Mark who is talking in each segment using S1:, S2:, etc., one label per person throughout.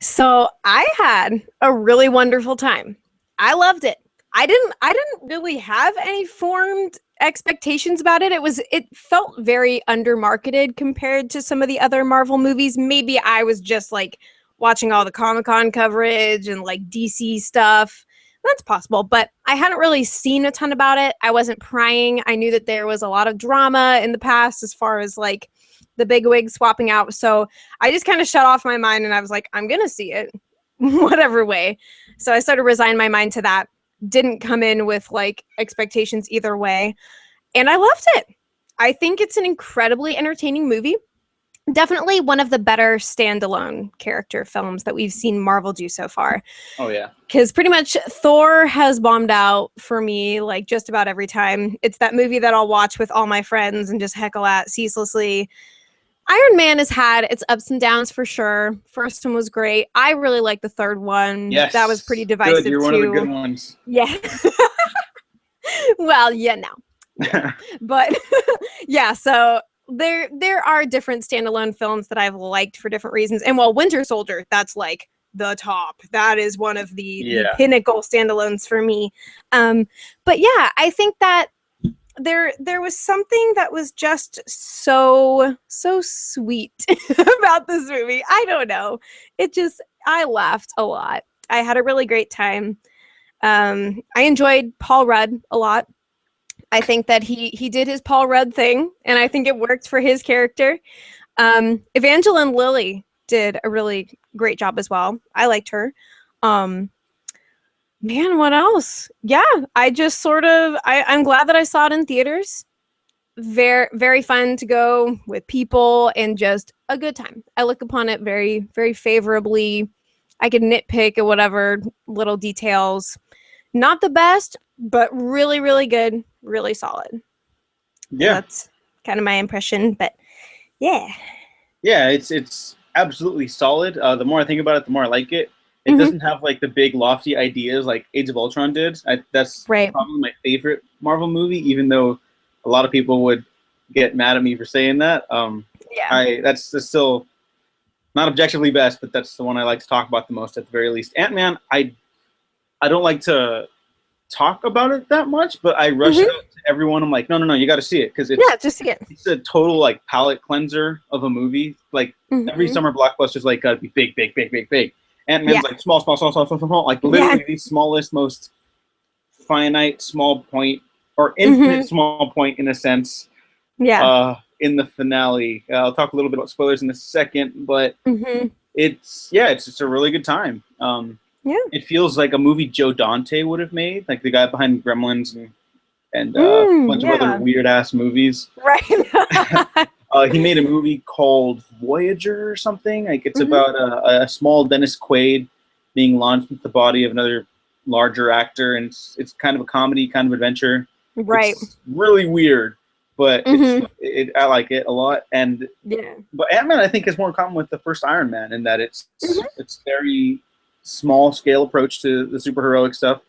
S1: So I had a really wonderful time. I loved it. I didn't really have any formed expectations about it. It felt very undermarketed compared to some of the other Marvel movies. Maybe I was just like watching all the Comic-Con coverage and like DC stuff. That's possible, but I hadn't really seen a ton about it. I wasn't prying. I knew that there was a lot of drama in the past as far as like the big wigs swapping out. So I just kind of shut off my mind and I was like, I'm going to see it whatever way. So I sort of resigned my mind to that. Didn't come in with like expectations either way. And I loved it. I think it's an incredibly entertaining movie. Definitely one of the better standalone character films that we've seen Marvel do so far.
S2: Oh yeah.
S1: Because pretty much Thor has bombed out for me like just about every time. It's that movie that I'll watch with all my friends and just heckle at ceaselessly. Iron Man has had its ups and downs for sure. First one was great. I really like the third one.
S2: Yes.
S1: That was pretty divisive
S2: Good. You're
S1: too.
S2: one of the good ones.
S1: Yeah. Well, yeah, no. Yeah. But yeah, so there are different standalone films that I've liked for different reasons. And while Winter Soldier, that's like the top. That is one of the pinnacle standalones for me. But yeah, I think that there was something that was just so sweet about this movie. I don't know. I laughed a lot. I had a really great time. I enjoyed Paul Rudd a lot. I think that he did his Paul Rudd thing, and I think it worked for his character. Evangeline Lilly did a really great job as well. I liked her. Man, what else? Yeah, I'm glad that I saw it in theaters. Very, very fun to go with people and just a good time. I look upon it very, very favorably. I could nitpick at whatever little details. Not the best, but really, really good, really solid.
S2: Yeah.
S1: So that's kind of my impression, but yeah.
S2: Yeah, it's absolutely solid. The more I think about it, the more I like it. It doesn't have like the big lofty ideas like Age of Ultron did. That's
S1: right.
S2: Probably my favorite Marvel movie, even though a lot of people would get mad at me for saying that. That's still not objectively best, but that's the one I like to talk about the most at the very least. Ant-Man, I don't like to talk about it that much, but I rush it out to everyone. I'm like, no, you got to see it because
S1: just see it.
S2: It's a total like palate cleanser of a movie. Like every summer blockbuster's like gotta be big, big, big, big, big. Ant-Man's like small, like literally the smallest, most finite small point or infinite small point in a sense.
S1: Yeah.
S2: In the finale, I'll talk a little bit about spoilers in a second, but it's just a really good time. It feels like a movie Joe Dante would have made, like the guy behind Gremlins and a bunch of other weird ass movies.
S1: Right.
S2: He made a movie called Voyager or something. Like it's about a small Dennis Quaid being launched into the body of another larger actor, and it's kind of a comedy, kind of adventure.
S1: Right.
S2: It's really weird, but I like it a lot. And but Ant-Man I think is more in common with the first Iron Man in that it's very small scale approach to the superheroic stuff.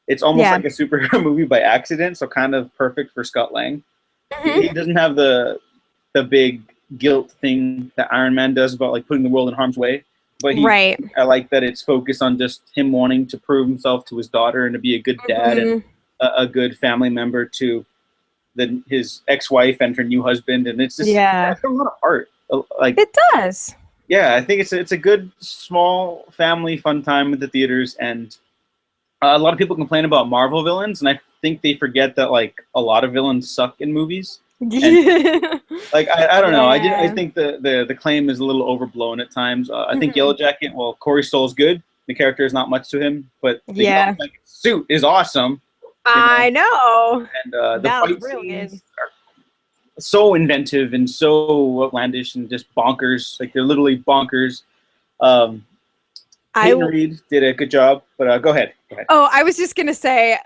S2: It's almost like a superhero movie by accident, so kind of perfect for Scott Lang. He doesn't have the big guilt thing that Iron Man does about like putting the world in harm's way. But I like that it's focused on just him wanting to prove himself to his daughter and to be a good dad and a good family member to his ex-wife and her new husband. And it's just it's a lot of heart. Like
S1: it does.
S2: Yeah, I think it's a good small family fun time at the theaters, and a lot of people complain about Marvel villains, and I think they forget that like a lot of villains suck in movies. And, like I don't know. I think the claim is a little overblown at times. I think Yellow Jacket. Well, Corey Stoll's good. The character is not much to him, but the Yellow Jacket suit is awesome.
S1: I know.
S2: And the fight scenes are so inventive and so outlandish and just bonkers. Like they're literally bonkers. Peyton Reed did a good job, but go ahead.
S1: Oh, I was just going to say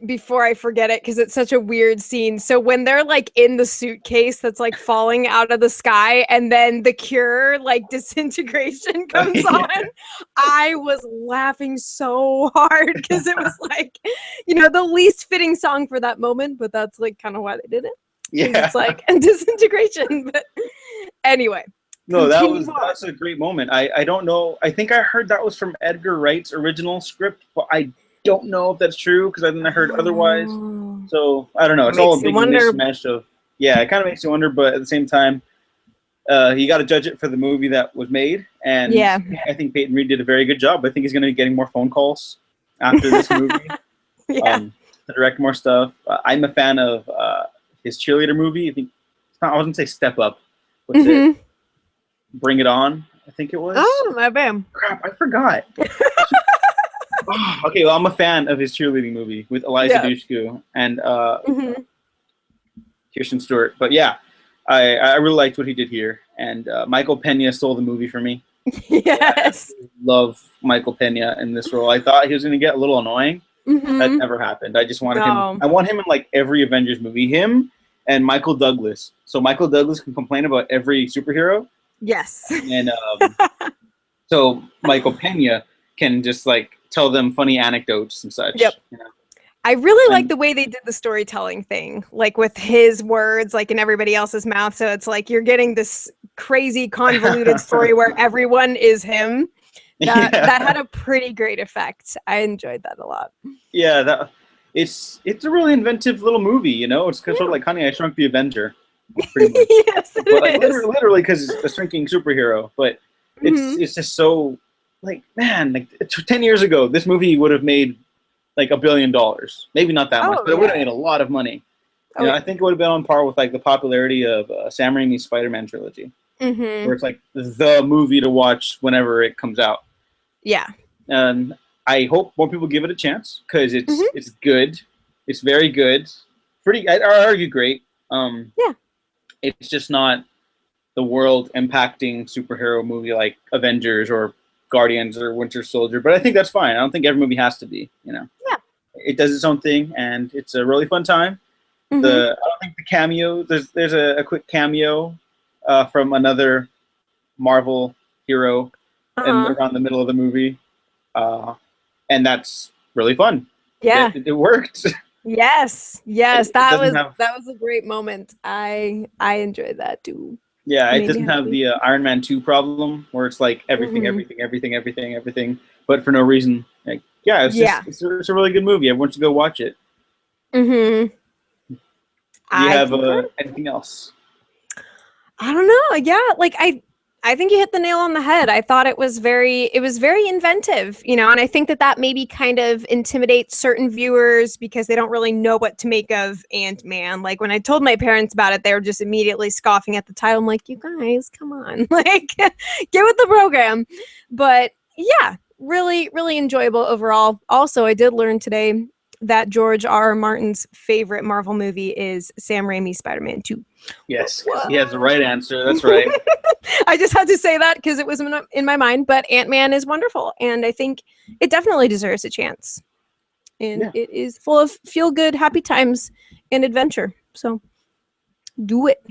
S1: before I forget it, because it's such a weird scene. So when they're like in the suitcase that's like falling out of the sky and then the Cure like disintegration comes on, I was laughing so hard because it was like, the least fitting song for that moment, but that's like kind of why they did it. Yeah. It's like disintegration. But anyway,
S2: No, that's a great moment. I don't know. I think I heard that was from Edgar Wright's original script, but I don't know if that's true because I then I heard otherwise. So I don't know. It's all a big mishmash of it kind of makes you wonder, but at the same time, you got to judge it for the movie that was made, and I think Peyton Reed did a very good job. I think he's going to be getting more phone calls after this movie to direct more stuff. I'm a fan of his cheerleader movie. I think I was going to say Step Up. What's it? Bring It On, I think it was.
S1: Oh, my bam.
S2: Crap, I forgot. Okay, well, I'm a fan of his cheerleading movie with Eliza Dushku and Kirsten Stewart. But yeah, I really liked what he did here. And Michael Pena stole the movie for me.
S1: Yes.
S2: I love Michael Pena in this role. I thought he was going to get a little annoying. That never happened. I just wanted him. I want him in like every Avengers movie. Him and Michael Douglas. So Michael Douglas can complain about every superhero.
S1: Yes.
S2: And so Michael Pena can just like tell them funny anecdotes and such.
S1: Yep. You know? I really like the way they did the storytelling thing, like with his words, like in everybody else's mouth. So it's like you're getting this crazy convoluted story where everyone is him. That had a pretty great effect. I enjoyed that a lot.
S2: Yeah, it's a really inventive little movie. You know, it's sort of like Honey, I Shrunk the Avenger. Pretty much.
S1: Yes, it
S2: like,
S1: is.
S2: Literally, because it's a shrinking superhero. But it's just so like, man, like 10 years ago, this movie would have made like $1 billion. Maybe not that much, but it would have made a lot of money. You know, I think it would have been on par with like the popularity of Sam Raimi's Spider-Man trilogy, where it's like the movie to watch whenever it comes out.
S1: Yeah.
S2: And I hope more people give it a chance because it's good. It's very good. I'd argue great. It's just not the world impacting superhero movie like Avengers or Guardians or Winter Soldier, but I think that's fine. I don't think every movie has to be, you know.
S1: Yeah.
S2: It does its own thing and it's a really fun time. I don't think the cameo, there's a quick cameo from another Marvel hero around the middle of the movie. And that's really fun.
S1: Yeah.
S2: It worked.
S1: Yes. That was a great moment. I enjoyed that too.
S2: Yeah, it doesn't have the Iron Man 2 problem where it's like everything, but for no reason. Like, it's a really good movie. Everyone should go watch it. Do you have anything else?
S1: I don't know. Yeah, like I think you hit the nail on the head. I thought it was very inventive, you know, and I think that maybe kind of intimidates certain viewers because they don't really know what to make of Ant-Man. Like when I told my parents about it, they were just immediately scoffing at the title. I'm like, you guys, come on, like get with the program. But yeah, really, really enjoyable overall. Also, I did learn today that George R. Martin's favorite Marvel movie is Sam Raimi's Spider-Man 2.
S2: Yes, he has the right answer. That's right.
S1: I just had to say that because it was in my mind, but Ant-Man is wonderful, and I think it definitely deserves a chance. And it is full of feel-good, happy times and adventure. So do it.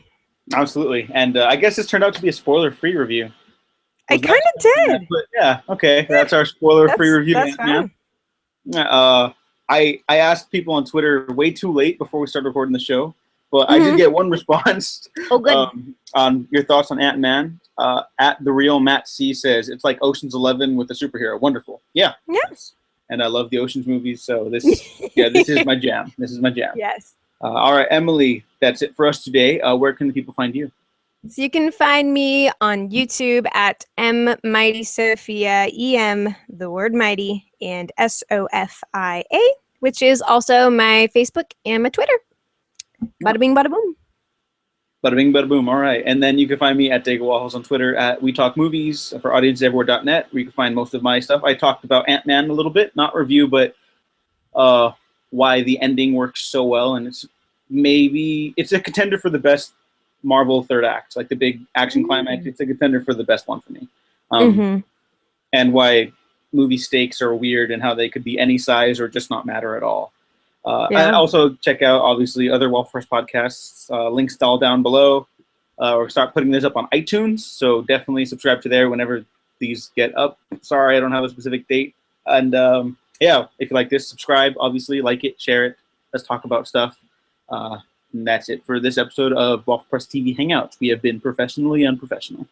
S2: Absolutely. And I guess this turned out to be a spoiler-free review.
S1: I kind of did.
S2: But yeah, okay. That's our spoiler-free review.
S1: That's fine.
S2: I asked people on Twitter way too late before we started recording the show, but I did get one response on your thoughts on Ant-Man. At the real Matt C says it's like Ocean's 11 with a superhero. Wonderful. Yeah. Yes. And I love the Ocean's movies, so this is my jam. This is my jam.
S1: Yes.
S2: All right, Emily, that's it for us today. Where can the people find you?
S1: So you can find me on YouTube at Mighty Sophia, EM, the word mighty, and SOFIA, which is also my Facebook and my Twitter. Bada bing, bada boom.
S2: Bada bing, bada boom. All right. And then you can find me at Dago Waffles on Twitter, at We Talk Movies for AudienceEverywhere.net, where you can find most of my stuff. I talked about Ant-Man a little bit, not review, but why the ending works so well. And it's a contender for the best Marvel third act, like the big action climax. It's a contender for the best one for me. And why movie stakes are weird and how they could be any size or just not matter at all. And also check out, obviously, other Waffle Press podcasts. Links all down below. Or start putting this up on iTunes, so definitely subscribe to there whenever these get up. Sorry, I don't have a specific date. And if you like this, subscribe, obviously, like it, share it. Let's talk about stuff. And that's it for this episode of Waffle Press TV Hangouts. We have been professionally unprofessional.